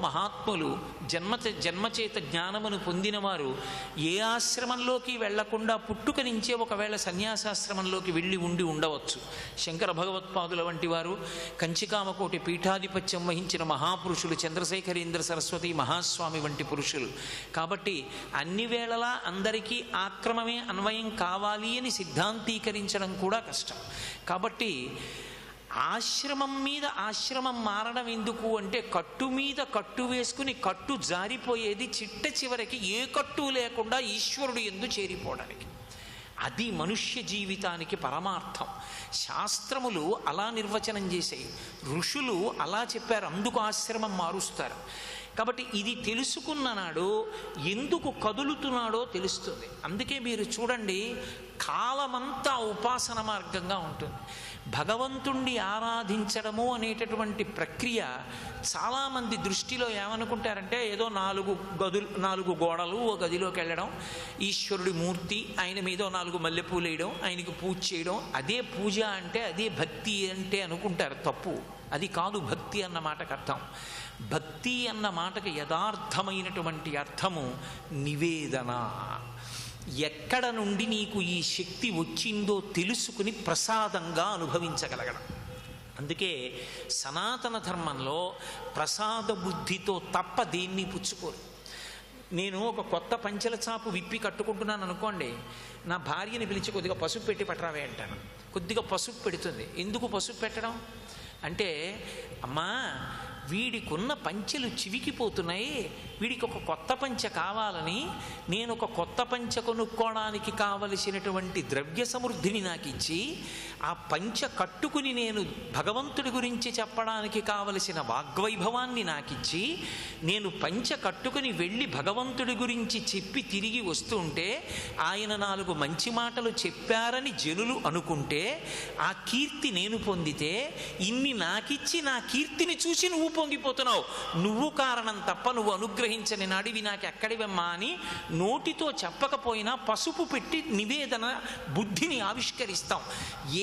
మహాత్ములు జన్మచేత జ్ఞానమును పొందినవారు ఏ ఆశ్రమంలోకి వెళ్లకుండా పుట్టుక నుంచే ఒకవేళ సన్యాసాశ్రమంలోకి వెళ్ళి ఉండవచ్చు. శంకర భగవత్పాదుల వంటి వారు, కంచికామకోటి పీఠాధిపత్యం వహించిన మహాపురుషులు, చంద్రశేఖరేంద్ర సరస్వతి మహాస్వామి వంటి పురుషులు. కాబట్టి అన్ని వేళలా అందరికీ ఆక్రమమే అన్వయం కావాలి అని సిద్ధాంతీకరించడం కూడా కష్టం. కాబట్టి ఆశ్రమం మీద ఆశ్రమం మారడం ఎందుకు అంటే, కట్టు మీద కట్టు వేసుకుని కట్టు జారిపోయేది చిట్ట చివరికి ఏ కట్టు లేకుండా ఈశ్వరుడు యందు చేరిపోవడానికి. అది మనుష్య జీవితానికి పరమార్థం. శాస్త్రములు అలా నిర్వచనం చేశాయి, ఋషులు అలా చెప్పారు, అందుకు ఆశ్రమం మారుస్తారు. కాబట్టి ఇది తెలుసుకున్న నాడు ఎందుకు కదులుతున్నాడో తెలుస్తుంది. అందుకే మీరు చూడండి, కాలమంతా ఉపాసన మార్గంగా ఉంటుంది. భగవంతుణ్ణి ఆరాధించడము అనేటటువంటి ప్రక్రియ చాలామంది దృష్టిలో ఏమనుకుంటారంటే, ఏదో 4 గోడలు ఓ గదిలోకి వెళ్ళడం, ఈశ్వరుడి మూర్తి, ఆయన మీద 4 మల్లెపూలు వేయడం, ఆయనకి పూజ చేయడం, అదే పూజ అంటే, అదే భక్తి అంటే అనుకుంటారు. తప్పు. అది కాదు భక్తి అన్న మాటకు అర్థం. భక్తి అన్న మాటకి యథార్థమైనటువంటి అర్థము నివేదన. ఎక్కడ నుండి నీకు ఈ శక్తి వచ్చిందో తెలుసుకుని ప్రసాదంగా అనుభవించగలగడం. అందుకే సనాతన ధర్మంలో ప్రసాద బుద్ధితో తప్ప దేన్ని పుచ్చుకోరు. నేను ఒక కొత్త పంచెల చాపు విప్పి కట్టుకుంటున్నాను అనుకోండి, నా భార్యని పిలిచి కొద్దిగా పసుపు పెట్టి పట్టరావే అంటాను. కొద్దిగా పసుపు పెడుతుంది. ఎందుకు పసుపు పెట్టడం అంటే, అమ్మా వీడికున్న పంచెలు చివికిపోతున్నాయి, వీడికి ఒక కొత్త పంచె కావాలని నేను ఒక కొత్త పంచె కొనుక్కోవడానికి కావలసినటువంటి ద్రవ్య సమృద్ధిని నాకు ఇచ్చి, ఆ పంచె కట్టుకుని నేను భగవంతుడి గురించి చెప్పడానికి కావలసిన వాగ్వైభవాన్ని నాకిచ్చి, నేను పంచె కట్టుకుని వెళ్ళి భగవంతుడి గురించి చెప్పి తిరిగి వస్తుంటే ఆయన 4 మంచి మాటలు చెప్పారని జనులు అనుకుంటే, ఆ కీర్తి నేను పొందితే, ఇన్ని నాకిచ్చి నా కీర్తిని చూసి నువ్వు పొంగిపోతున్నావు. నువ్వు కారణం తప్ప, నువ్వు అనుగ్రహించని నాడివి నాకు ఎక్కడివమ్మా అని నోటితో చెప్పకపోయినా పసుపు పెట్టి నివేదన బుద్ధిని ఆవిష్కరిస్తాం.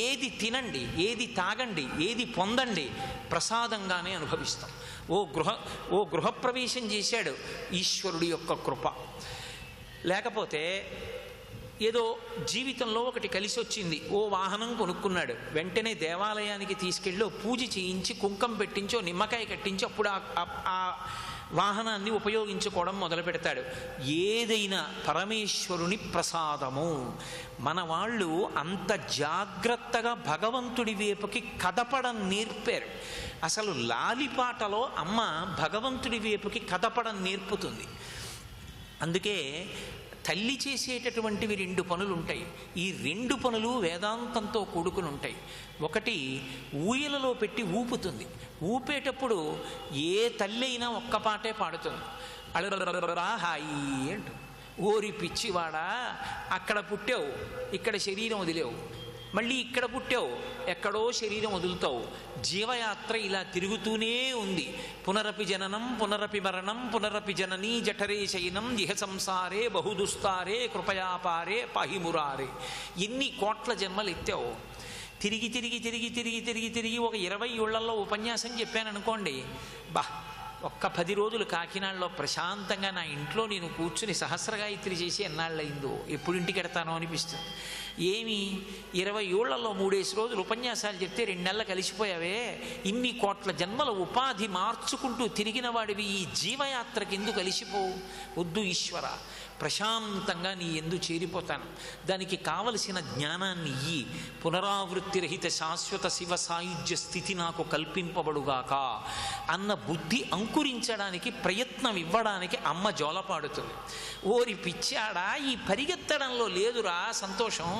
ఏది తినండి, ఏది తాగండి, ఏది పొందండి, ప్రసాదంగానే అనుభవిస్తాం. ఓ గృహప్రవేశం చేశాడు, ఈశ్వరుడి యొక్క కృప. లేకపోతే ఏదో జీవితంలో ఒకటి కలిసి వచ్చింది, ఓ వాహనం కొనుక్కున్నాడు, వెంటనే దేవాలయానికి తీసుకెళ్ళి పూజ చేయించి కుంకం పెట్టించో నిమ్మకాయ కట్టించి అప్పుడు ఆ వాహనాన్ని ఉపయోగించుకోవడం మొదలు పెడతాడు. ఏదైనా పరమేశ్వరుని ప్రసాదము. మన వాళ్ళు అంత జాగ్రత్తగా భగవంతుడి వైపుకి కదపడం నేర్పారు. అసలు లాలిపాటలో అమ్మ భగవంతుడి వైపుకి కదపడం నేర్పుతుంది. అందుకే తల్లి చేసేటటువంటివి 2 పనులు ఉంటాయి. ఈ 2 పనులు వేదాంతంతో కూడుకుని ఉంటాయి. ఒకటి, ఊయలలో పెట్టి ఊపుతుంది. ఊపేటప్పుడు ఏ తల్లి అయినా ఒక్క పాటే పాడుతుంది, అళరా హాయి అంటూ. ఓరి పిచ్చివాడా, అక్కడ పుట్టావు, ఇక్కడ శరీరం వదిలేవు, మళ్ళీ ఇక్కడ పుట్టావు, ఎక్కడో శరీరం వదులుతావు. జీవయాత్ర ఇలా తిరుగుతూనే ఉంది. పునరపి జననం పునరపి మరణం పునరపి జననీ జఠరే శయనం ఇహ సంసారే బహుదుస్తారే కృపయాపారే పాహిమురారే. ఎన్ని కోట్ల జన్మలు ఎత్తావు. తిరిగి తిరిగి తిరిగి తిరిగి తిరిగి తిరిగి ఒక 20 ఏళ్లలో ఉపన్యాసం చెప్పాను అనుకోండి, ఒక్క 10 రోజులు కాకినాడలో ప్రశాంతంగా నా ఇంట్లో నేను కూర్చుని సహస్రగాయత్రి చేసి ఎన్నాళ్ళయిందో, ఎప్పుడు ఇంటికి ఎడతానో అనిపిస్తుంది. ఏమి 20 ఏళ్లలో 3 రోజులు ఉపన్యాసాలు చెప్తే 2 నెలలు కలిసిపోయావే. ఇన్ని కోట్ల జన్మల ఉపాధి మార్చుకుంటూ తిరిగిన వాడివి ఈ జీవయాత్రకి ఎందుకు కలిసిపోవు? వద్దు ఈశ్వర, ప్రశాంతంగా నీ యందు చేరిపోతాను, దానికి కావలసిన జ్ఞానాన్ని ఇయ్యి, పునరావృత్తిరహిత శాశ్వత శివ సాయుధ్య స్థితి నాకు కల్పింపబడుగాక అన్న బుద్ధి అంకురించడానికి ప్రయత్నం ఇవ్వడానికి అమ్మ జోలపాడుతుంది. ఓరి పిచ్చాడా, ఈ పరిగెత్తడంలో లేదురా సంతోషం,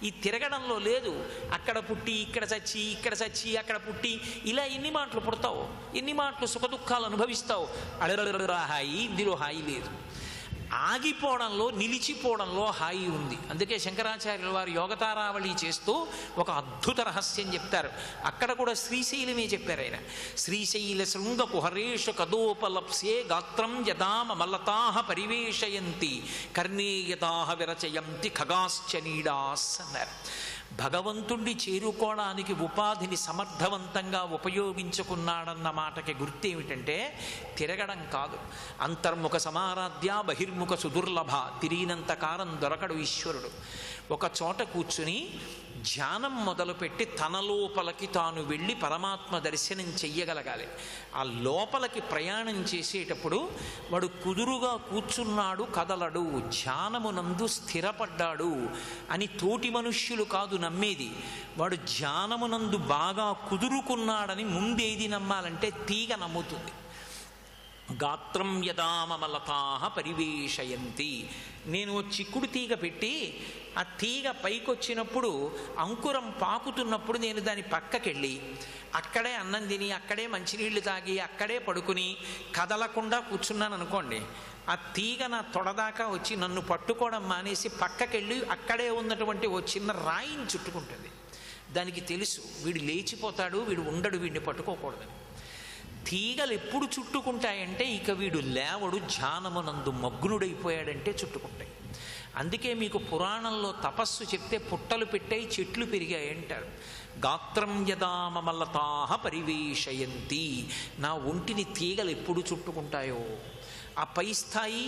ఈ తిరగడంలో లేదు. అక్కడ పుట్టి ఇక్కడ చచ్చి, ఇక్కడ చచ్చి అక్కడ పుట్టి, ఇలా ఎన్ని మాటలు పుడతావు, ఎన్ని మాటలు సుఖదుఖాలు అనుభవిస్తావు. అడరడరా హాయి, ఇందులో హాయి లేదు. ఆగిపోవడంలో, నిలిచిపోవడంలో హాయి ఉంది. అందుకే శంకరాచార్యుల వారు యోగతారావళి చేస్తూ ఒక అద్భుత రహస్యం చెప్తారు. అక్కడ కూడా శ్రీశైలమే చెప్పారు ఆయన. శ్రీశైల శృంగ కుహరేషు కదోపలప్సే గాత్రం యదామ మలతాహ పరివేషయంతి కర్ణే యదాహ విరచయంతి ఖగాశ్చ నీడాస్ అన్నారు. భగవంతుణ్ణి చేరుకోవడానికి ఉపాధిని సమర్థవంతంగా ఉపయోగించుకున్నాడన్న మాటకి గుర్తేమిటంటే తిరగడం కాదు. అంతర్ముఖ సమారాధ్య బహిర్ముఖ సుదుర్లభ, తిరిగినంత కాలం దొరకడు ఈశ్వరుడు. ఒక చోట కూర్చుని ధ్యానం మొదలుపెట్టి తన లోపలికి తాను వెళ్ళి పరమాత్మ దర్శనం చెయ్యగలగాలి. ఆ లోపలికి ప్రయాణం చేసేటప్పుడు వాడు కుదురుగా కూర్చున్నాడు, కదలడు, ధ్యానమునందు స్థిరపడ్డాడు అని తోటి మనుష్యులు కాదు నమ్మేది. వాడు ధ్యానమునందు బాగా కుదురుకున్నాడని ముందేది నమ్మాలంటే తీగ నమ్ముతుంది. గాత్రం యదామలతాహ పరివేషయంతి. నేను చిక్కుడు తీగ పెట్టి ఆ తీగ పైకొచ్చినప్పుడు, అంకురం పాకుతున్నప్పుడు నేను దాని పక్కకెళ్ళి అక్కడే అన్నం తిని, అక్కడే మంచినీళ్లు తాగి, అక్కడే పడుకుని కదలకుండా కూర్చున్నాను అనుకోండి, ఆ తీగ నా తొడదాకా వచ్చి నన్ను పట్టుకోవడం మానేసి పక్కకెళ్ళి అక్కడే ఉన్నటువంటి ఓ చిన్న రాయిని చుట్టుకుంటుంది. దానికి తెలుసు వీడు లేచిపోతాడు, వీడు ఉండడు, వీడిని పట్టుకోకూడదని. తీగలు ఎప్పుడు చుట్టుకుంటాయంటే ఇక వీడు లేవడు, ధ్యానమునందు మగ్నుడైపోయాడంటే చుట్టుకుంటాయి. అందుకే మీకు పురాణంలో తపస్సు చెప్తే పుట్టలు పెట్టాయి, చెట్లు పెరిగాయి అంటారు. గాత్రం యదామలతాహ పరివేషయంతి, నా ఒంటిని తీగలు ఎప్పుడు చుట్టుకుంటాయో. ఆ పై స్థాయి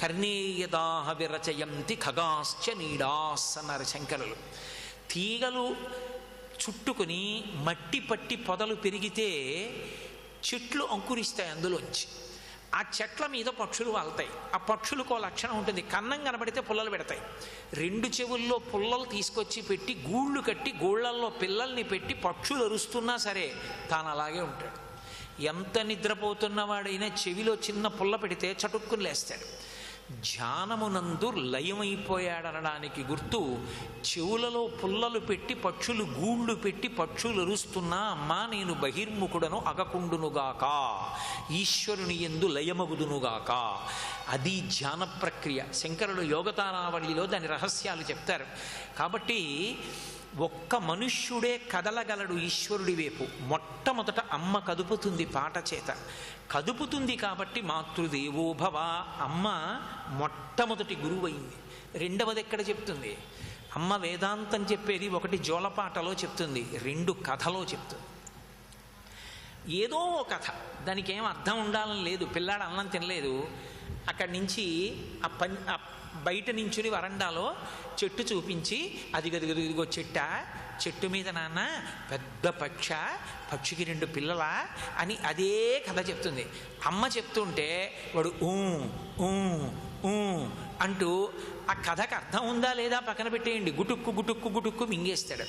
కర్ణేయదాహ విరచయంతి ఖగాశ్చ నీడాస్ అన్నారు శంకరులు. తీగలు చుట్టుకుని మట్టి పట్టి పొదలు పెరిగితే చెట్లు అంకురిస్తాయి అందులోంచి. ఆ చెట్ల మీద పక్షులు వాళ్తాయి. ఆ పక్షులకు లక్షణం ఉంటుంది, కన్నం కనబడితే పుల్లలు పెడతాయి. రెండు చెవుల్లో పుల్లలు తీసుకొచ్చి పెట్టి గూళ్ళు కట్టి గూళ్ళల్లో పిల్లల్ని పెట్టి పక్షులు అరుస్తున్నా సరే తాను అలాగే ఉంటాడు. ఎంత నిద్రపోతున్నవాడైనా చెవిలో చిన్న పుల్ల పెడితే చటుక్కుని లేస్తాడు. ధ్యానమునందు లయమైపోయాడనడానికి గుర్తు చెవులలో పుల్లలు పెట్టి పక్షులు గూళ్ళు పెట్టి పక్షులు అరుస్తున్నా, అమ్మా నేను బహిర్ముఖుడను అగకుండునుగాక, ఈశ్వరుని యందు లయమగుదునుగాక. అది ధ్యాన ప్రక్రియ. శంకరులు యోగతారావళిలో దాని రహస్యాలు చెప్తారు. కాబట్టి ఒక్క మనుష్యుడే కదలగలడు ఈశ్వరుడి వైపు. మొట్టమొదట అమ్మ కదుపుతుంది పాట చేత. కదుపుతుంది కాబట్టి మాతృదేవోభవ, అమ్మ మొట్టమొదటి గురువైంది. రెండవది ఎక్కడ చెప్తుంది? అమ్మ వేదాంతం చెప్పేది ఒకటి జోలపాటలో చెప్తుంది, రెండు కథలో చెప్తుంది. ఏదో ఓ కథ, దానికి ఏం అర్థం ఉండాలని లేదు. పిల్లాడు అన్నం తినలేదు, అక్కడి నుంచి ఆ బయట నించుని వరండాలో చెట్టు చూపించి, అది గదిగదిగో చెట్టు మీద నాన్న పెద్ద పక్షికి 2 పిల్లలా అని అదే కథ చెప్తుంది. అమ్మ చెప్తుంటే వాడు ఊ ఊ ఊ అంటూ ఆ కథకు అర్థం ఉందా లేదా పక్కన పెట్టేయండి, గుటుక్కు గుటుక్కు గుటుక్కు మింగేస్తాడు.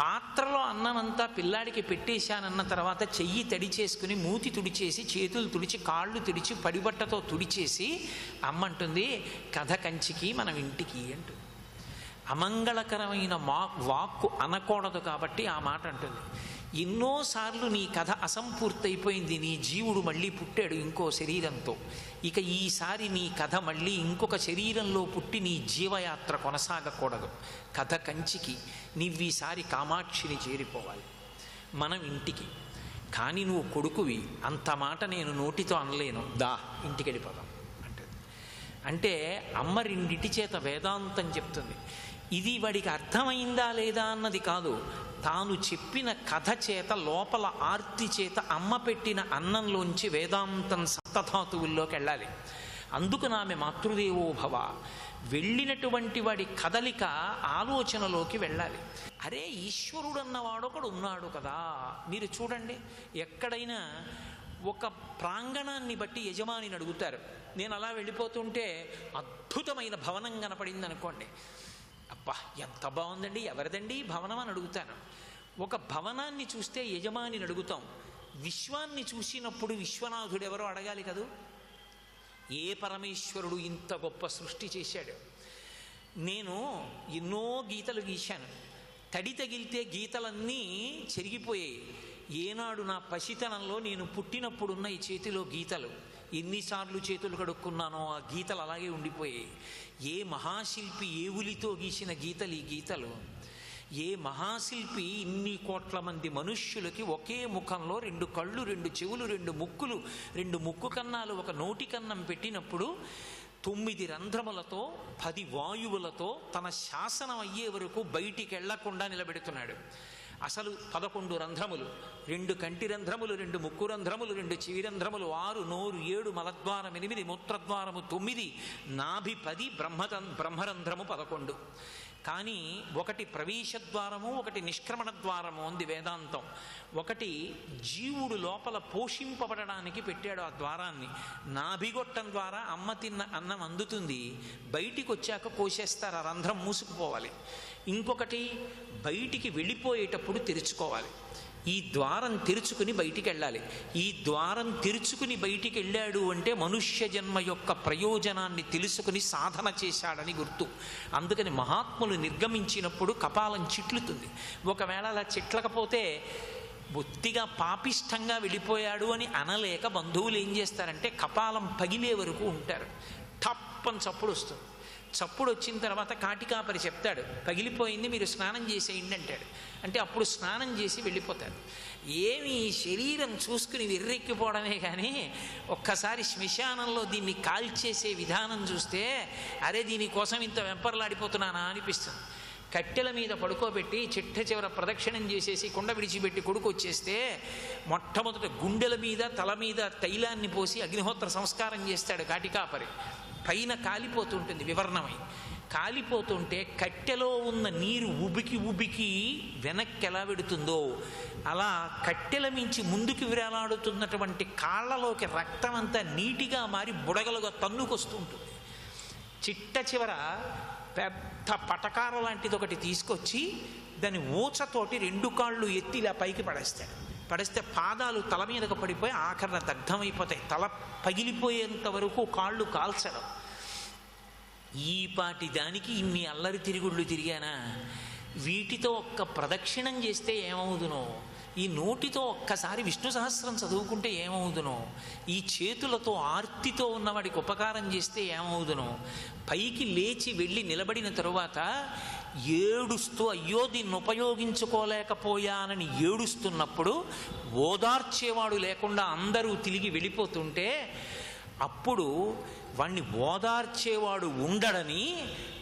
పాత్రలో అన్నమంతా పిల్లాడికి పెట్టేశానన్న తర్వాత చెయ్యి తడి చేసుకుని మూతి తుడిచేసి, చేతులు తుడిచి, కాళ్ళు తుడిచి, పడిబట్టతో తుడిచేసి అమ్మంటుంది కథ కంచికి మనం ఇంటికి అంటుంది. అమంగళకరమైన వాక్కు అనకూడదు కాబట్టి ఆ మాట అంటుంది. ఎన్నోసార్లు నీ కథ అసంపూర్తయిపోయింది, నీ జీవుడు మళ్ళీ పుట్టాడు ఇంకో శరీరంతో, ఇక ఈసారి నీ కథ మళ్ళీ ఇంకొక శరీరంలో పుట్టి నీ జీవయాత్ర కొనసాగకూడదు. కథ కంచికి, నీవీసారి కామాక్షిని చేరిపోవాలి, మనం ఇంటికి. కానీ నువ్వు కొడుకువి, అంత మాట నేను నోటితో అనలేను, దా ఇంటికి వెళ్ళిపోదాం అంటుంది. అంటే అమ్మ రెండిటి చేత వేదాంతం చెప్తుంది. ఇది వాడికి అర్థమైందా లేదా అన్నది కాదు, తాను చెప్పిన కథ చేత, లోపల ఆర్తి చేత అమ్మ పెట్టిన అన్నంలోంచి వేదాంతం సప్తధాతువుల్లోకి వెళ్ళాలి. అందుకు ఆమె మాతృదేవోభవ. వెళ్ళినటువంటి వాడి కదలిక ఆలోచనలోకి వెళ్ళాలి. అరే ఈశ్వరుడు అన్నవాడొకడు ఉన్నాడు కదా. మీరు చూడండి, ఎక్కడైనా ఒక ప్రాంగణాన్ని బట్టి యజమానిని అడుగుతారు. నేను అలా వెళ్ళిపోతుంటే అద్భుతమైన భవనం కనపడింది అనుకోండి, అబ్బా ఎంత బాగుందండి, ఎవరిదండి భవనం అని అడుగుతాను. ఒక భవనాన్ని చూస్తే యజమానిని అడుగుతాం. విశ్వాన్ని చూసినప్పుడు విశ్వనాథుడు ఎవరో అడగాలి కదూ. ఏ పరమేశ్వరుడు ఇంత గొప్ప సృష్టి చేశాడు? నేను ఎన్నో గీతలు గీశాను, తడి తగిలితే గీతలన్నీ చెరిగిపోయాయి. ఏనాడు నా పసితనంలో నేను పుట్టినప్పుడున్న ఈ చేతిలో గీతలు, ఎన్నిసార్లు చేతులు కడుక్కున్నానో ఆ గీతలు అలాగే ఉండిపోయాయి. ఏ మహాశిల్పి ఏ ఉలితో గీసిన గీతలు ఈ గీతలు? ఏ మహాశిల్పి ఇన్ని కోట్ల మంది మనుష్యులకి ఒకే ముఖంలో 2 కళ్ళు, 2 చెవులు, 2 ముక్కులు, 2 ముక్కు కన్నాలు, ఒక నోటి కన్నం పెట్టినప్పుడు 9 రంధ్రములతో 10 వాయువులతో తన శాసనం అయ్యే వరకు బయటికి వెళ్లకుండా నిలబెడుతున్నాడు. అసలు 11 రంధ్రములు, 2 కంటి రంధ్రములు, 2 ముక్కు రంధ్రములు, 2 చెవి రంధ్రములు, 6 నోరు, 7 మలద్వారం 8, మూత్రద్వారము 9, నాభి 10, బ్రహ్మరంధ్రము 11. కానీ ఒకటి ప్రవేశద్వారము, ఒకటి నిష్క్రమణ ద్వారము ఉంది వేదాంతం. ఒకటి జీవుడు లోపల పోషింపబడడానికి పెట్టాడు ఆ ద్వారాన్ని. నాభిగొట్టం ద్వారా అమ్మ తిన్న అన్నం అందుతుంది, బయటికి వచ్చాక కోసేస్తారు, ఆ రంధ్రం మూసుకుపోవాలి. ఇంకొకటి బయటికి వెళ్ళిపోయేటప్పుడు తెరుచుకోవాలి. ఈ ద్వారం తెరుచుకుని బయటికి వెళ్ళాలి. ఈ ద్వారం తెరుచుకుని బయటికి వెళ్ళాడు అంటే మనుష్య జన్మ యొక్క ప్రయోజనాన్ని తెలుసుకుని సాధన చేశాడని గుర్తు. అందుకని మహాత్ములు నిర్గమించినప్పుడు కపాలం చిట్లుతుంది. ఒకవేళ అలా చిట్లకపోతే బొత్తిగా పాపిష్టంగా వెళ్ళిపోయాడు అని అనలేక బంధువులు ఏం చేస్తారంటే కపాలం పగిలే వరకు ఉంటారు. టప్పని చప్పుడు వస్తుంది. చప్పుడు వచ్చిన తర్వాత కాటికాపరి చెప్తాడు, పగిలిపోయింది, మీరు స్నానం చేసేయండి అంటాడు. అంటే అప్పుడు స్నానం చేసి వెళ్ళిపోతారు. ఏమి ఈ శరీరం చూసుకుని విర్రెక్కిపోవడమే కానీ ఒక్కసారి శ్మశానంలో దీన్ని కాల్చేసే విధానం చూస్తే అరే దీనికోసం ఇంత వెంపర్లాడిపోతున్నానా అనిపిస్తుంది. కట్టెల మీద పడుకోబెట్టి చిట్ట చివర ప్రదక్షిణం చేసేసి కుండ విడిచిపెట్టి కొడుకు వచ్చేస్తే మొట్టమొదట గుండెల మీద తల మీద తైలాన్ని పోసి అగ్నిహోత్ర సంస్కారం చేస్తాడు కాటికాపరి. పైన కాలిపోతుంటుంది, వివర్ణమై కాలిపోతుంటే కట్టెలో ఉన్న నీరు ఉబికి ఉబికి వెనక్కి ఎలా వెడుతుందో అలా కట్టెల మించి ముందుకు విరాలాడుతున్నటువంటి కాళ్ళలోకి రక్తం అంతా నీటిగా మారి బుడగలుగా తన్నుకొస్తూ ఉంటుంది. చిట్ట చివర పెద్ద పటకార లాంటిది ఒకటి తీసుకొచ్చి దాని ఊచతోటి 2 కాళ్ళు ఎత్తి ఇలా పైకి పడేస్తే పాదాలు తల మీదకు పడిపోయి ఆఖరణ దగ్ధమైపోతాయి. తల పగిలిపోయేంత వరకు కాళ్ళు కాల్చడం. ఈ పాటి దానికి ఇన్ని అల్లరి తిరుగుళ్ళు తిరిగానా? వీటితో ఒక్క ప్రదక్షిణం చేస్తే ఏమవుదునో, ఈ నోటితో ఒక్కసారి విష్ణు సహస్రం చదువుకుంటే ఏమవుదునో, ఈ చేతులతో ఆర్తితో ఉన్నవాడికి ఉపకారం చేస్తే ఏమవుదునో, పైకి లేచి వెళ్ళి నిలబడిన తరువాత ఏడుస్తూ అయ్యో దీన్ని ఉపయోగించుకోలేకపోయానని ఏడుస్తున్నప్పుడు ఓదార్చేవాడు లేకుండా అందరూ తిరిగి వెళ్ళిపోతుంటే అప్పుడు వాణ్ణి ఓదార్చేవాడు ఉండడని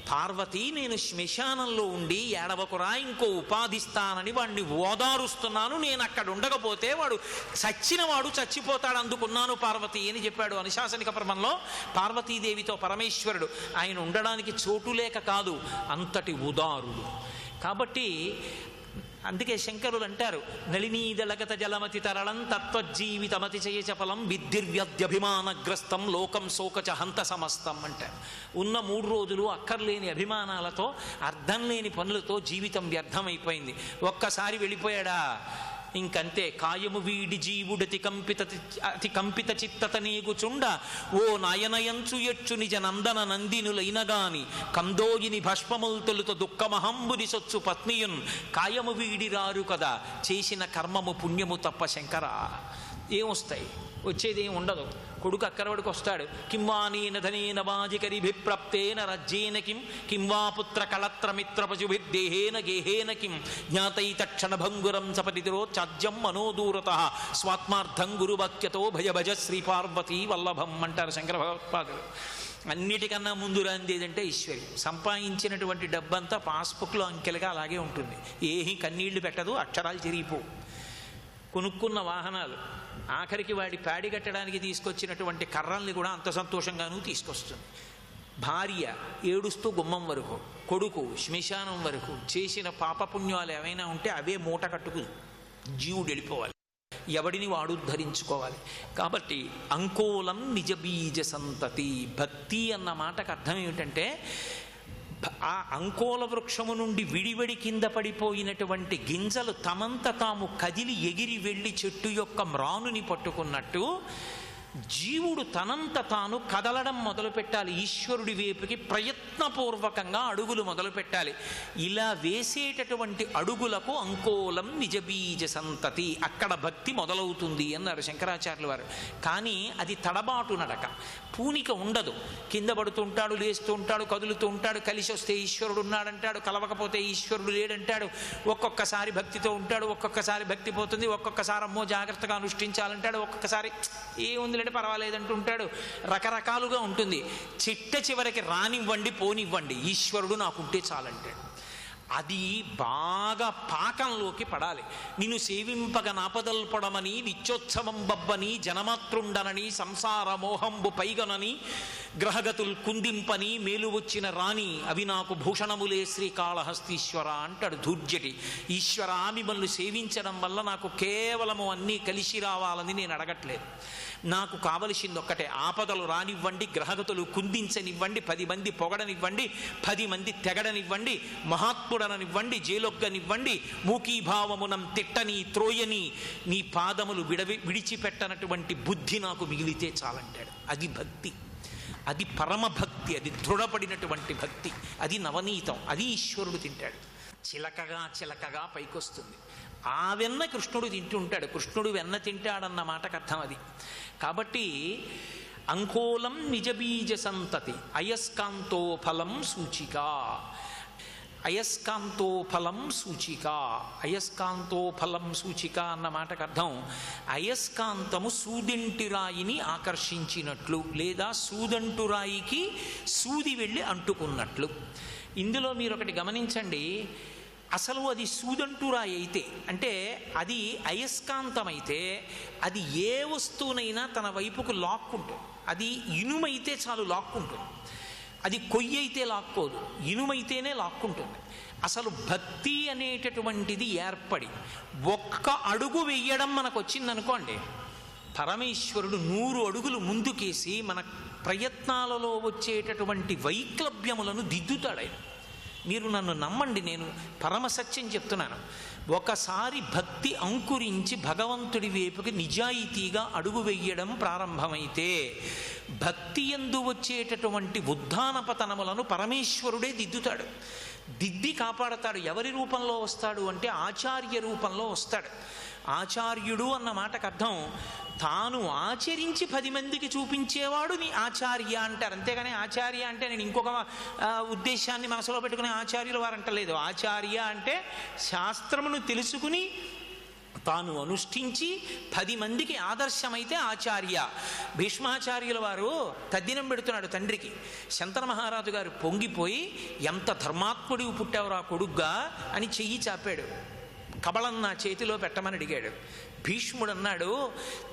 పార్వతి నేను శ్మశానంలో ఉండి ఏడవకురా ఇంకో ఉపాధిస్తానని వాడిని ఓదారుస్తున్నాను, నేను అక్కడ ఉండకపోతే వాడు చచ్చినవాడు చచ్చిపోతాడు అందుకున్నాను పార్వతి అని చెప్పాడు అనుశాసనిక పర్వంలో. పార్వతీదేవితో పరమేశ్వరుడు ఆయన ఉండడానికి చోటు లేక కాదు, అంతటి ఉదారుడు. కాబట్టి అందుకే శంకరులు అంటారు నళినీదళగత జలమతి తరళం తత్వజీవితమతి చయచపలం విద్ధిర్వ్యధ్యభిమానగ్రస్తం లోకం శోకచ హంత సమస్తం అంటారు. ఉన్న 3 రోజులు అక్కర్లేని అభిమానాలతో అర్థం లేని పనులతో జీవితం వ్యర్థమైపోయింది. ఒక్కసారి వెళ్ళిపోయాడా ఇంకంతే. కాయము వీడి జీవుడతి అతి కంపిత చిత్తత నీగుచుండ ఓ నాయనయంచు ఎచ్చు నిజ నందన నందినులైనగాని కందోయిని భస్మముల్ తొలుత దుఃఖమహంబుని సొచ్చు పత్నియున్ కాయము వీడి రారు కదా చేసిన కర్మము పుణ్యము తప్ప శంకరా. ఏమొస్తాయి? వచ్చేదేం ఉండదు. కొడుకు అక్కరవాడికి వస్తాడు. కింవానేన ధనేన వాజికరిభిప్రాప్తేన రజ్యేన కింవా పుత్ర కళత్రమిత్రపశుభిర్దేహేన గేహేన కిం జ్ఞాతైతక్షణ భంగురం సపతిరో చాజ్యం మనోదూరత స్వాత్మార్థం గురువాక్యతో భజ శ్రీపార్వతీ వల్లభం అంటారు శంకర భగవత్పాదులు. అన్నిటికన్నా ముందు రాందేదంటే ఐశ్వర్యం. సంపాదించినటువంటి డబ్బంతా పాస్బుక్లో అంకెలుగా అలాగే ఉంటుంది, ఏహి కన్నీళ్లు పెట్టదు, అక్షరాలు చెరిగిపోవు. కొనుక్కున్న వాహనాలు, ఆఖరికి వాడి ప్యాడి కట్టడానికి తీసుకొచ్చినటువంటి కర్రల్ని కూడా అంత సంతోషంగానూ తీసుకొస్తుంది. భార్య ఏడుస్తూ గుమ్మం వరకు, కొడుకు శ్మశానం వరకు. చేసిన పాపపుణ్యాలు ఏమైనా ఉంటే అవే మూట కట్టుకు జీవుడు వెళ్ళిపోవాలి. ఎవడిని వాడు ఉద్ధరించుకోవాలి. కాబట్టి అంకోలం నిజబీజ సంతతి. భక్తి అన్న మాటకు అర్థం ఏమిటంటే ఆ అంకోల వృక్షము నుండి విడివడి కింద పడిపోయినటువంటి గింజలు తమంత తాము కదిలి ఎగిరి వెళ్ళి చెట్టు యొక్క మ్రానుని పట్టుకున్నట్టు జీవుడు తనంత తాను కదలడం మొదలుపెట్టాలి. ఈశ్వరుడి వైపుకి ప్రయత్నపూర్వకంగా అడుగులు మొదలుపెట్టాలి. ఇలా వేసేటటువంటి అడుగులకు అంకోలం నిజబీజ సంతతి, అక్కడ భక్తి మొదలవుతుంది అన్నారు శంకరాచార్యుల వారు. కానీ అది తడబాటు నడక, పూనిక ఉండదు. కింద పడుతుంటాడు, లేస్తూ ఉంటాడు, కదులుతూ ఉంటాడు. కలిసి వస్తే ఈశ్వరుడు ఉన్నాడంటాడు, కలవకపోతే ఈశ్వరుడు లేడంటాడు. ఒక్కొక్కసారి భక్తితో ఉంటాడు, ఒక్కొక్కసారి భక్తి పోతుంది, ఒక్కొక్కసారి అమ్మో జాగ్రత్తగా అనుష్ఠించాలంటాడు, ఒక్కొక్కసారి ఏముంది పర్వాలేదంటూ ఉంటాడు. రకరకాలుగా ఉంటుంది. చివరికి రానివ్వండి, పోనివ్వండి, ఈశ్వరుడు నాకుంటే చాలంటాడు. అది బాగా పాకంలోకి పడాలి. నిన్ను సేవింపగ నాపదల్పడమని నిత్యోత్సవం బబ్బని జనమాతృండనని సంసార మోహంబు పైగనని గ్రహగతులు కుందింపని మేలు వచ్చిన రాణి అవి నాకు భూషణములే శ్రీకాళహస్తీశ్వర అంటాడు ధూర్జటి. ఈశ్వర మిమ్మల్ని సేవించడం వల్ల నాకు కేవలము అన్నీ కలిసి రావాలని నేను అడగట్లేదు. నాకు కావలసింది ఒక్కటే, ఆపదలు రానివ్వండి, గ్రహగతులు కుందించనివ్వండి, 10 మంది పొగడనివ్వండి, 10 మంది తెగడనివ్వండి, మహాత్ముడననివ్వండి, జేలొగ్గనివ్వండి, మూకీభావమునం తిట్టని త్రోయని నీ పాదములు విడిచిపెట్టనటువంటి బుద్ధి నాకు మిగిలితే చాలంటాడు. అది భక్తి, అది పరమభక్తి, అది దృఢపడినటువంటి భక్తి, అది నవనీతం, అది ఈశ్వరుడు తింటాడు. చిలకగా చిలకగా పైకొస్తుంది. ఆ వెన్న కృష్ణుడు తింటుంటాడు. కృష్ణుడు వెన్న తింటాడన్న మాటకు అర్థం అది. కాబట్టి అంకోలం నిజబీజ సంతతి అయస్కాంతో ఫలం సూచిక. అయస్కాంతో ఫలం సూచిక, అయస్కాంతో ఫలం సూచిక అన్న మాటకు అర్థం అయస్కాంతము సూదింటిరాయిని ఆకర్షించినట్లు, లేదా సూదంటురాయికి సూది వెళ్ళి అంటుకున్నట్లు. ఇందులో మీరు ఒకటి గమనించండి. అసలు అది సూదంటురాయి అయితే, అంటే అది అయస్కాంతమైతే అది ఏ వస్తువునైనా తన వైపుకు లాక్కుంటుంది. అది ఇనుమైతే చాలు లాక్కుంటుంది. అది కొయ్యి అయితే లాక్కోదు, ఇనుమైతేనే లాక్కుంటుంది. అసలు భక్తి అనేటటువంటిది ఏర్పడి ఒక్క అడుగు వెయ్యడం మనకు వచ్చిందనుకోండి, పరమేశ్వరుడు 100 అడుగులు ముందుకేసి మన ప్రయత్నాలలో వచ్చేటటువంటి వైక్లభ్యములను దిద్దుతాడు. మీరు నన్ను నమ్మండి, నేను పరమసత్యం చెప్తున్నాను. ఒకసారి భక్తి అంకురించి భగవంతుడి వైపుకి నిజాయితీగా అడుగు వెయ్యడం ప్రారంభమైతే భక్తి యందు వచ్చేటటువంటి ఉద్ధాన పతనములను పరమేశ్వరుడే దిద్దుతాడు, దిద్ది కాపాడతాడు. ఎవరి రూపంలో వస్తాడు అంటే ఆచార్య రూపంలో వస్తాడు. ఆచార్యుడు అన్న మాటకు అర్థం తాను ఆచరించి 10 మందికి చూపించేవాడు నీ ఆచార్య అంటారు. అంతేగాని ఆచార్య అంటే నేను ఇంకొక ఉద్దేశాన్ని మనసులో పెట్టుకునే ఆచార్యులు వారు అంటలేదు. ఆచార్య అంటే శాస్త్రమును తెలుసుకుని తాను అనుష్ఠించి 10 మందికి ఆదర్శమైతే ఆచార్య. భీష్మాచార్యుల వారు తద్దినం పెడుతున్నాడు తండ్రికి. శంతన మహారాజు గారు పొంగిపోయి, ఎంత ధర్మాత్ముడివి పుట్టావురా కొడుగ్గా అని చెయ్యి చాపాడు. కబళం నా చేతిలో పెట్టమని అడిగాడు. భీష్ముడు అన్నాడు,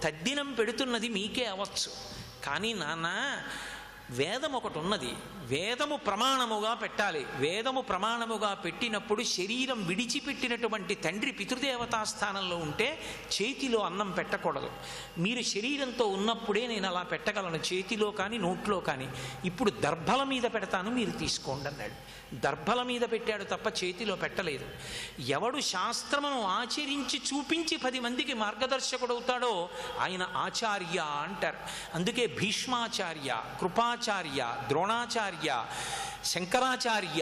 తద్దినం పెడుతున్నది మీకే అవచ్చు, కానీ నాన్న వేదం ఒకటి ఉన్నది, వేదము ప్రమాణముగా పెట్టాలి. వేదము ప్రమాణముగా పెట్టినప్పుడు శరీరం విడిచిపెట్టినటువంటి తండ్రి పితృదేవతా స్థానంలో ఉంటే చేతిలో అన్నం పెట్టకూడదు. మీరు శరీరంతో ఉన్నప్పుడే నేను అలా పెట్టగలను, చేతిలో కానీ నోట్లో కానీ. ఇప్పుడు దర్భల మీద పెడతాను, మీరు తీసుకోండి అన్నాడు. దర్భల మీద పెట్టాడు తప్ప చేతిలో పెట్టలేదు. ఎవడు శాస్త్రమును ఆచరించి చూపించి 10 మందికి మార్గదర్శకుడవుతాడో ఆయన ఆచార్య అంటారు. అందుకే భీష్మాచార్య, కృపాచార్య, ద్రోణాచార్య, శంకరాచార్య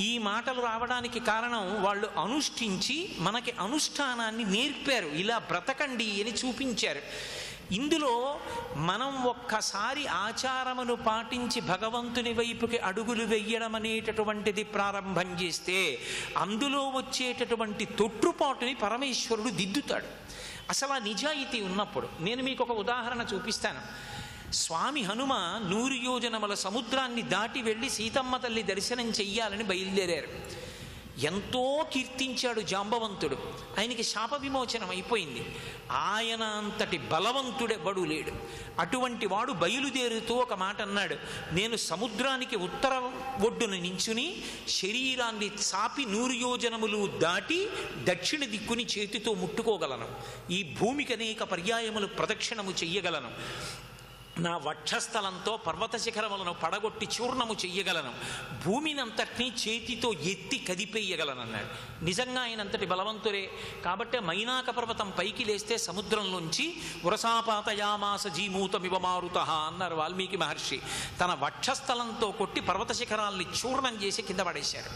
ఈ మాటలు రావడానికి కారణం వాళ్ళు అనుష్ఠించి మనకి అనుష్ఠానాన్ని నేర్పారు. ఇలా బ్రతకండి అని చూపించారు. ఇందులో మనం ఒక్కసారి ఆచారమును పాటించి భగవంతుని వైపుకి అడుగులు వెయ్యడం అనేటటువంటిది ప్రారంభం చేస్తే అందులో వచ్చేటటువంటి తొట్టుపాటుని పరమేశ్వరుడు దిద్దుతాడు. అసలు ఆ నిజాయితీ ఉన్నప్పుడు నేను మీకు ఒక ఉదాహరణ చూపిస్తాను. స్వామి హనుమ 100 యోజనముల సముద్రాన్ని దాటి వెళ్ళి సీతమ్మ తల్లి దర్శనం చెయ్యాలని బయలుదేరారు. ఎంతో కీర్తించాడు జాంబవంతుడు. ఆయనకి శాప విమోచనం అయిపోయింది. ఆయన అంతటి బలవంతుడెవ్వడూ లేడు. అటువంటి వాడు బయలుదేరుతూ ఒక మాట అన్నాడు, నేను సముద్రానికి ఉత్తర ఒడ్డున నించుని శరీరాన్ని చాపి 100 యోజనములు దాటి దక్షిణ దిక్కుని చేతితో ముట్టుకోగలను, ఈ భూమికి అనేక పర్యాయములు ప్రదక్షిణము చెయ్యగలను, నా వక్షస్థలంతో పర్వత శిఖరములను పడగొట్టి చూర్ణము చెయ్యగలను, భూమినంతటినీ చేతితో ఎత్తి కదిపేయగలను అన్నాడు. నిజంగా ఆయనంతటి బలవంతురే. కాబట్టే మైనాక పర్వతం పైకి లేస్తే సముద్రంలోంచి వరసాపాతయామాస జీమూతమివ మారుతః అన్నారు వాల్మీకి మహర్షి. తన వక్షస్థలంతో కొట్టి పర్వత శిఖరాల్ని చూర్ణం చేసి కింద పడేశాడు.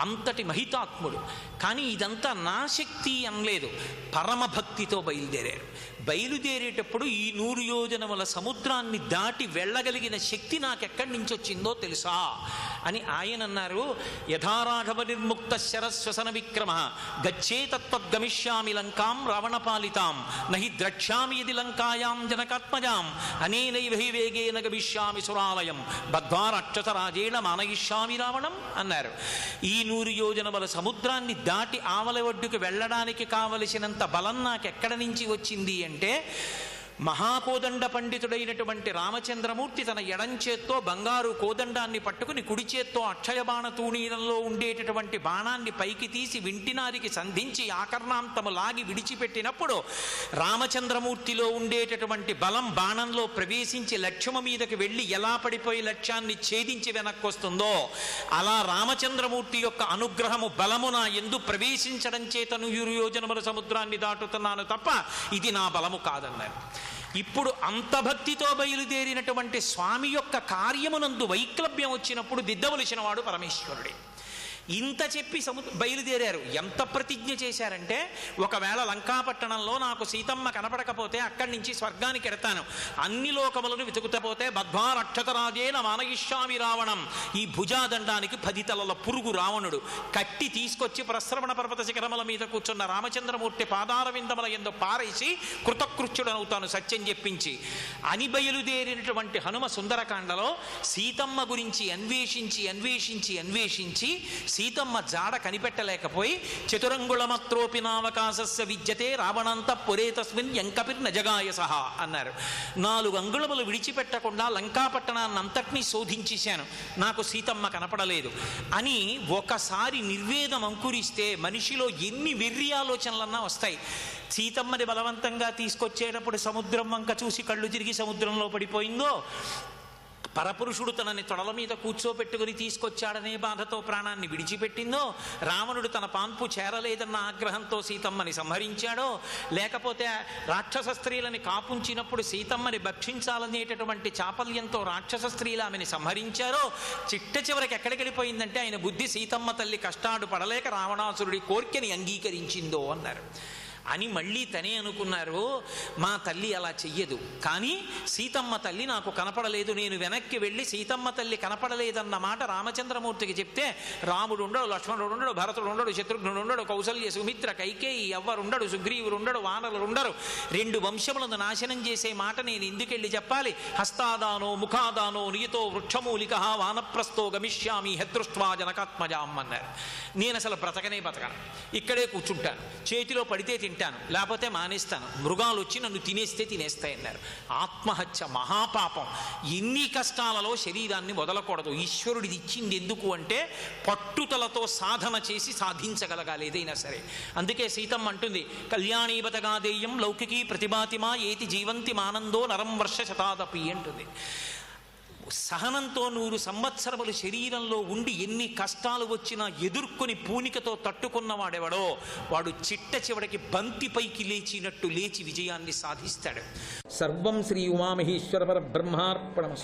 అంతటి మహితాత్ముడు. కానీ ఇదంతా నా శక్తి అనలేదు, పరమభక్తితో బయలుదేరారు. బయలుదేరేటప్పుడు ఈ 100 యోజనముల సముద్రాన్ని దాటి వెళ్ళగలిగిన శక్తి నాకెక్కడి నుంచి వచ్చిందో తెలుసా అని ఆయన అన్నారు. యథారాఘవ నిర్ముక్త శరస్వసన విక్రమ గచ్చేతత్వద్గమిష్యామి లంకాం రావణపాలితాం నహి ద్రక్ష్యామి యది లంకాయాం జనకాత్మజాం అనేనైవ హి వేగేన గమిష్యామి సురాలయం బద్ధ్వా రాక్షసరాజేణ మానయిష్యామి రావణం అన్నారు. ఈ 100 యోజనముల సముద్రాన్ని దాటి ఆవల ఒడ్డుకు వెళ్ళడానికి కావలసినంత బలం నాకెక్కడి నుంచి వచ్చింది అంటే, మహాకోదండ పండితుడైనటువంటి రామచంద్రమూర్తి తన ఎడంచేత్తో బంగారు కోదండాన్ని పట్టుకుని కుడి చేత్తో అక్షయబాణ తూణీరంలో ఉండేటటువంటి బాణాన్ని పైకి తీసి వింటినారికి సంధించి ఆకర్ణాంతము లాగి విడిచిపెట్టినప్పుడు రామచంద్రమూర్తిలో ఉండేటటువంటి బలం బాణంలో ప్రవేశించి లక్ష్యము మీదకి వెళ్ళి ఎలా పడిపోయి లక్ష్యాన్ని ఛేదించి వెనక్కి వస్తుందో, అలా రామచంద్రమూర్తి యొక్క అనుగ్రహము బలము నా యందు ప్రవేశించడం చేత 100 యోజనముల సముద్రాన్ని దాటుతున్నాను తప్ప ఇది నా బలము కాదన్నారు. ఇప్పుడు అంత భక్తితో బయలుదేరినటువంటి స్వామి యొక్క కార్యమునందు వైక్లభ్యం వచ్చినప్పుడు దిద్దవలసిన వాడు పరమేశ్వరుడే. ఇంత చెప్పి బయలుదేరారు. ఎంత ప్రతిజ్ఞ చేశారంటే, ఒకవేళ లంకాపట్టణంలో నాకు సీతమ్మ కనపడకపోతే అక్కడి నుంచి స్వర్గానికి ఎడతాను, అన్ని లోకములను వెతుకుతపోతే బద్ధ్వా రక్షతరాజేన మానయిష్యామి రావణం. ఈ భుజాదండానికి 10 తలల పురుగు రావణుడు కట్టి తీసుకొచ్చి ప్రశ్రవణ పర్వత శిఖరముల మీద కూర్చున్న రామచంద్రమూర్తి పాదార విందముల యందు పారేసి కృతకృత్యుడనవుతాను సత్యం చెప్పించి అని బయలుదేరినటువంటి హనుమ సుందరకాండలో సీతమ్మ గురించి అన్వేషించి అన్వేషించి అన్వేషించి సీతమ్మ జాడ కనిపెట్టలేకపోయి చతురంగుళమత్రోపి నావకాశస్య విద్యతే రావణంత పురే తస్మిన్ యంకపిర్ నజగాయ సహా అన్నారు. 4 అంగుళములు విడిచిపెట్టకుండా లంకాపట్టణాన్ని అంతటినీ శోధించేశాను, నాకు సీతమ్మ కనపడలేదు అని ఒకసారి నిర్వేదం అంకురిస్తే మనిషిలో ఎన్ని వెర్రి ఆలోచనలన్నా వస్తాయి. సీతమ్మని బలవంతంగా తీసుకొచ్చేటప్పుడు సముద్రం వంక చూసి కళ్ళు తిరిగి సముద్రంలో పడిపోయిందో, పరపురుషుడు తనని తొడల మీద కూర్చోపెట్టుకుని తీసుకొచ్చాడనే బాధతో ప్రాణాన్ని విడిచిపెట్టిందో, రావణుడు తన పాన్పు చేరలేదన్న ఆగ్రహంతో సీతమ్మని సంహరించాడో, లేకపోతే రాక్షస స్త్రీలని కాపుంచినప్పుడు సీతమ్మని భక్షించాలనేటటువంటి చాపల్యంతో రాక్షస స్త్రీలు ఆమెని సంహరించారో, చిట్ట చివరికి ఎక్కడికి వెళ్ళిపోయిందంటే ఆయన బుద్ధి సీతమ్మ తల్లి కష్టాడు పడలేక రావణాసురుడి కోరికని అంగీకరించిందో అన్నారు. అని మళ్ళీ తనే అనుకున్నారు, మా తల్లి అలా చెయ్యదు, కానీ సీతమ్మ తల్లి నాకు కనపడలేదు, నేను వెనక్కి వెళ్ళి సీతమ్మ తల్లి కనపడలేదన్న మాట రామచంద్రమూర్తికి చెప్తే రాముడు ఉండడు, లక్ష్మణుడు ఉండడు, భరతుడు ఉండడు, శత్రుఘ్నుడు ఉండడు, కౌసల్య సుమిత్ర కైకేయి ఎవ్వరుండడు, సుగ్రీవుడు ఉండడు, వానరులు ఉండరు, 2 వంశములను నాశనం చేసే మాట నేను ఎందుకెళ్ళి చెప్పాలి? హస్తాదానో ముఖాదానో నియతో వృక్షమూలిక వానప్రస్థో గమిష్యామి హెదృష్ట్వా జనకాత్మజాం అన్నారు. నేను అసలు బ్రతకనే బతకను, ఇక్కడే కూర్చుంటాను, చేతిలో పడితే తింటాను, లేకపోతే మానేస్తాను, మృగాలు వచ్చి నన్ను తినేస్తే తినేస్తాయన్నారు. ఆత్మహత్య మహాపాపం. ఎన్ని కష్టాలలో శరీరాన్ని వదలకూడదు. ఈశ్వరుడిది ఇచ్చింది ఎందుకు అంటే పట్టుదలతో సాధన చేసి సాధించగలగాలి ఏదైనా సరే. అందుకే సీతమ్మ అంటుంది, కళ్యాణీబతగాదేయం లౌకికీ ప్రతిభాతిమా ఏతి జీవంతి మానందో నరం వర్ష శతాదపి అంటుంది. సహనంతో 100 సంవత్సరములు శరీరంలో ఉండి ఎన్ని కష్టాలు వచ్చినా ఎదుర్కొని పూనికతో తట్టుకున్నవాడెవడో వాడు చిట్ట చివరికి బంతిపైకి లేచినట్టు లేచి విజయాన్ని సాధిస్తాడు. సర్వం శ్రీ ఉమామహేశ్వర పరబ్రహ్మార్పణమస్తు.